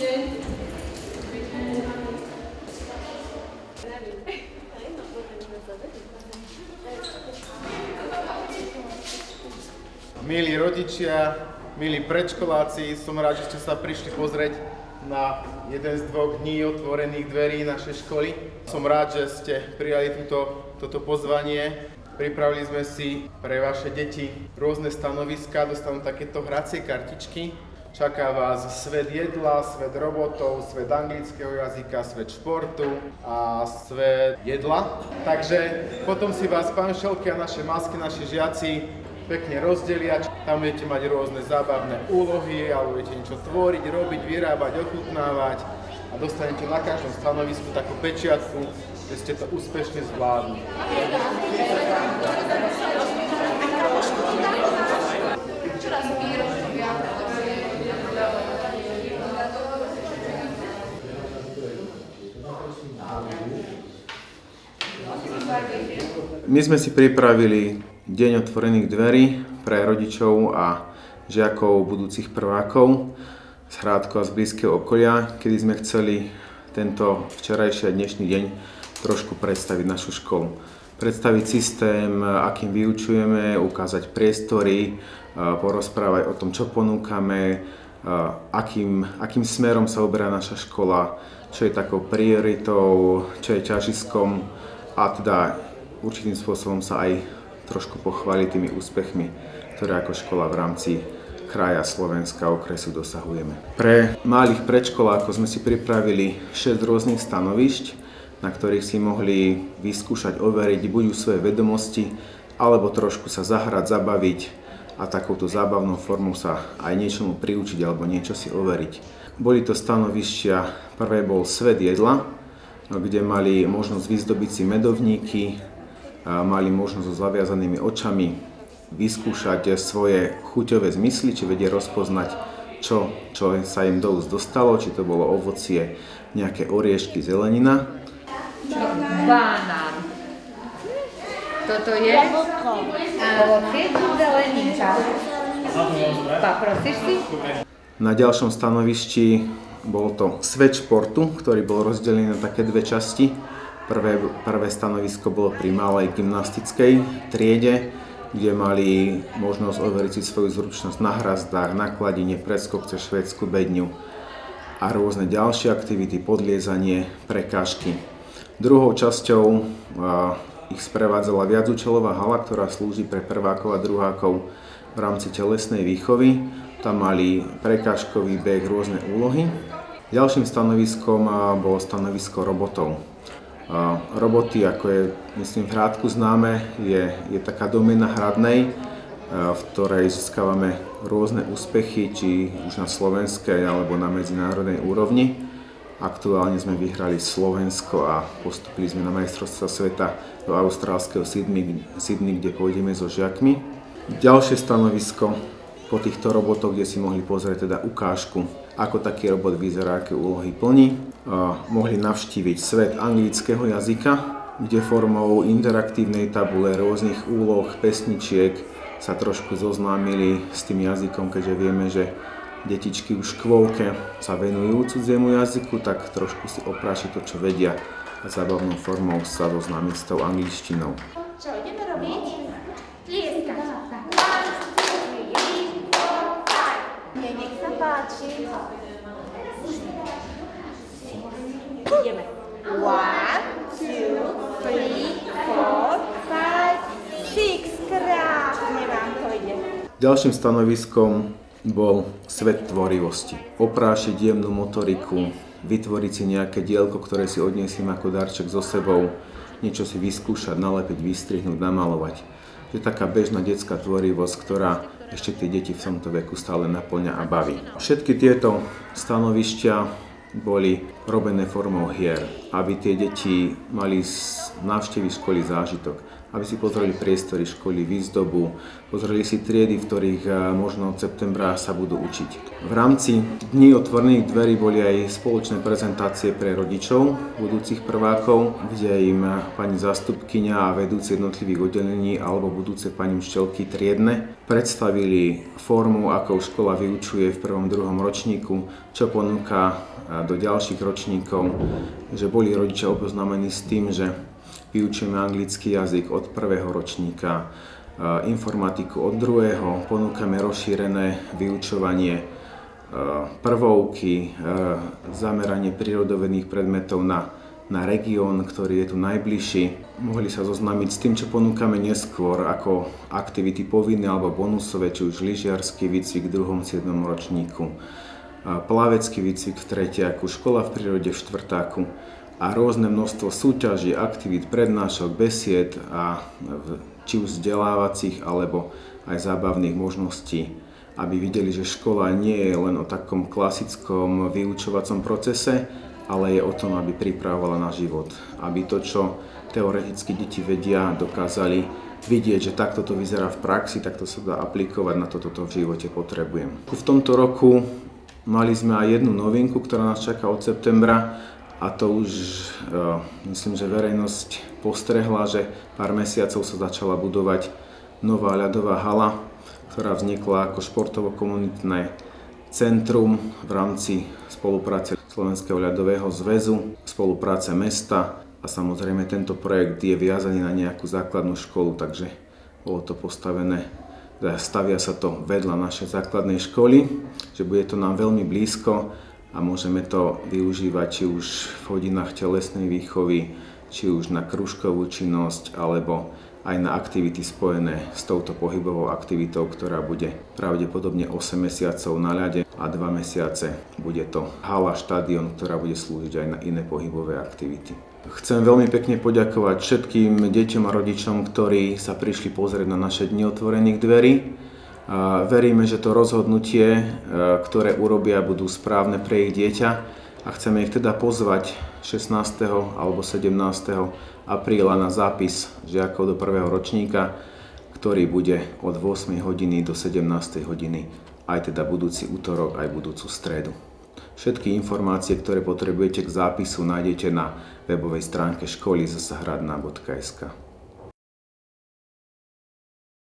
Milí rodičia, milí predškoláci, som rád, že ste sa prišli pozrieť na jeden z 2 dní otvorených dverí našej školy. Som rád, že ste prijali toto pozvanie. Pripravili sme si pre vaše deti rôzne stanoviská, dostanú takéto hracie kartičky. Čaká vás svet jedla, svet robotov, svet anglického jazyka, svet športu a svet jedla. Takže potom si vás pán Šelky a naše masky, naši žiaci pekne rozdelia. Tam budete mať rôzne zábavné úlohy, alebo budete niečo tvoriť, robiť, vyrábať, ochutnávať a dostanete na každom stanovisku takú pečiatku, že ste to úspešne zvládli. My sme si pripravili deň otvorených dverí pre rodičov a žiakov budúcich prvákov z Hrádku a z blízkeho okolia, kedy sme chceli tento včerajší a dnešný deň trošku predstaviť našu školu. Predstaviť systém, akým vyučujeme, ukázať priestory, porozprávať o tom, čo ponúkame, akým smerom sa uberá naša škola, čo je takou prioritou, čo je ťažiskom a teda určitým spôsobom sa aj trošku pochváliť tými úspechmi, ktoré ako škola v rámci kraja Slovenska okresu dosahujeme. Pre malých predškolákov sme si pripravili 6 rôznych stanovišť, na ktorých si mohli vyskúšať, overiť buď svoje vedomosti, alebo trošku sa zahrať, zabaviť a takouto zábavnou formou sa aj niečomu priučiť alebo niečo si overiť. Boli to stanovištia, prvé bol svet jedla, kde mali možnosť vyzdobiť si medovníky, mali možnosť so zaviazanými očami vyskúšať svoje chuťové zmysly, či vedia rozpoznať, čo sa im do úst dostalo, či to bolo ovocie, nejaké oriešky, zelenina. Banán. Toto je ovocie, zelenina. Poprosíš si? Na ďalšom stanovišti bol to svet športu, ktorý bol rozdelený na také 2 časti. Prvé stanovisko bolo pri malej gymnastickej triede, kde mali možnosť overiť si svoju zručnosť na hrazdách, na kladine, preskok cez švédsku bedňu a rôzne ďalšie aktivity, podliezanie, prekážky. Druhou časťou ich sprevádzala viacúčelová hala, ktorá slúži pre prvákov a druhákov v rámci telesnej výchovy. Tam mali prekážkový beh, rôzne úlohy. Ďalším stanoviskom bolo stanovisko robotov. Roboty, ako je, myslím, v Hrádku známe, je taká doména Hradnej, v ktorej získavame rôzne úspechy, či už na slovenskej alebo na medzinárodnej úrovni. Aktuálne sme vyhrali Slovensko a postupili sme na majstrovstvá sveta do austrálskeho Sydney, kde pôjdeme so žiakmi. Ďalšie stanovisko po týchto robotoch, kde si mohli pozrieť teda ukážku, ako taký robot vyzerá, aké úlohy plní. Mohli navštíviť svet anglického jazyka, kde formou interaktívnej tabule rôznych úloh, pesničiek sa trošku zoznámili s tým jazykom, keďže vieme, že detičky už v škôlke sa venujú cudziemu jazyku, tak trošku si oprášiť to, čo vedia a zábavnou formou sa zoznámiť s tou angličtinou. Čo ideme robiť? Tlieskať. Nech sa páči. Ideme. 1, 2, 3, 4, 5, 6. Krásne vám to ide. Ďalším stanoviskom bol svet tvorivosti. Oprášiť jemnú motoriku, vytvoriť si nejaké dielko, ktoré si odniesím ako darček so sebou, niečo si vyskúšať, nalepiť, vystrihnúť, namalovať. To je taká bežná detská tvorivosť, ktorá ešte tie deti v tomto veku stále naplňa a baví. Všetky tieto stanovištia boli robené formou hier, aby tie deti mali z návštevy školy zážitok, aby si pozreli priestory školy, výzdobu, pozreli si triedy, v ktorých možno od septembra sa budú učiť. V rámci Dní otvorených dverí boli aj spoločné prezentácie pre rodičov budúcich prvákov, kde im pani zástupkyňa a vedúci jednotlivých oddelení alebo budúce pani učiteľky triedne predstavili formu, akou škola vyučuje v 1. 2. ročníku, čo ponúka do ďalších ročníkov, že boli rodičia oboznámení s tým, že vyučujeme anglický jazyk od 1. ročníka, informatiku od 2., ponúkame rozšírené vyučovanie, prvovky, zameranie prírodovedných predmetov na región, ktorý je tu najbližší. Mohli sa zoznámiť s tým, čo ponúkame neskôr ako aktivity povinné alebo bonusové, či už lyžiarsky výcvik v 2. 7. ročníku, plavecký výcvik v 3., škola v prírode v 4. a rôzne množstvo súťaží, aktivít, prednášok, besied a či už vzdelávacích alebo aj zábavných možností, aby videli, že škola nie je len o takom klasickom vyučovacom procese, ale je o tom, aby pripravovala na život. Aby to, čo teoreticky deti vedia, dokázali vidieť, že takto to vyzerá v praxi, takto sa dá aplikovať, na toto v živote potrebujem. V tomto roku mali sme aj jednu novinku, ktorá nás čaká od septembra. A to už, myslím, že verejnosť postrehla, že pár mesiacov sa začala budovať nová ľadová hala, ktorá vznikla ako športovo-komunitné centrum v rámci spolupráce Slovenského ľadového zväzu, spolupráce mesta a samozrejme tento projekt je viazaný na nejakú základnú školu, takže bolo to postavené, stavia sa to vedľa našej základnej školy, že bude to nám veľmi blízko a môžeme to využívať či už v hodinách telesnej výchovy, či už na krúžkovú činnosť, alebo aj na aktivity spojené s touto pohybovou aktivitou, ktorá bude pravdepodobne 8 mesiacov na ľade a 2 mesiace bude to hala, štadión, ktorá bude slúžiť aj na iné pohybové aktivity. Chcem veľmi pekne poďakovať všetkým deťom a rodičom, ktorí sa prišli pozrieť na naše Dni otvorených dverí. Veríme, že to rozhodnutie, ktoré urobia, budú správne pre ich dieťa a chceme ich teda pozvať 16. alebo 17. apríla na zápis žiakov do 1. ročníka, ktorý bude od 8 hodiny do 17 hodiny, aj teda budúci utorok, aj budúcu stredu. Všetky informácie, ktoré potrebujete k zápisu, nájdete na webovej stránke školy zsahradna.sk.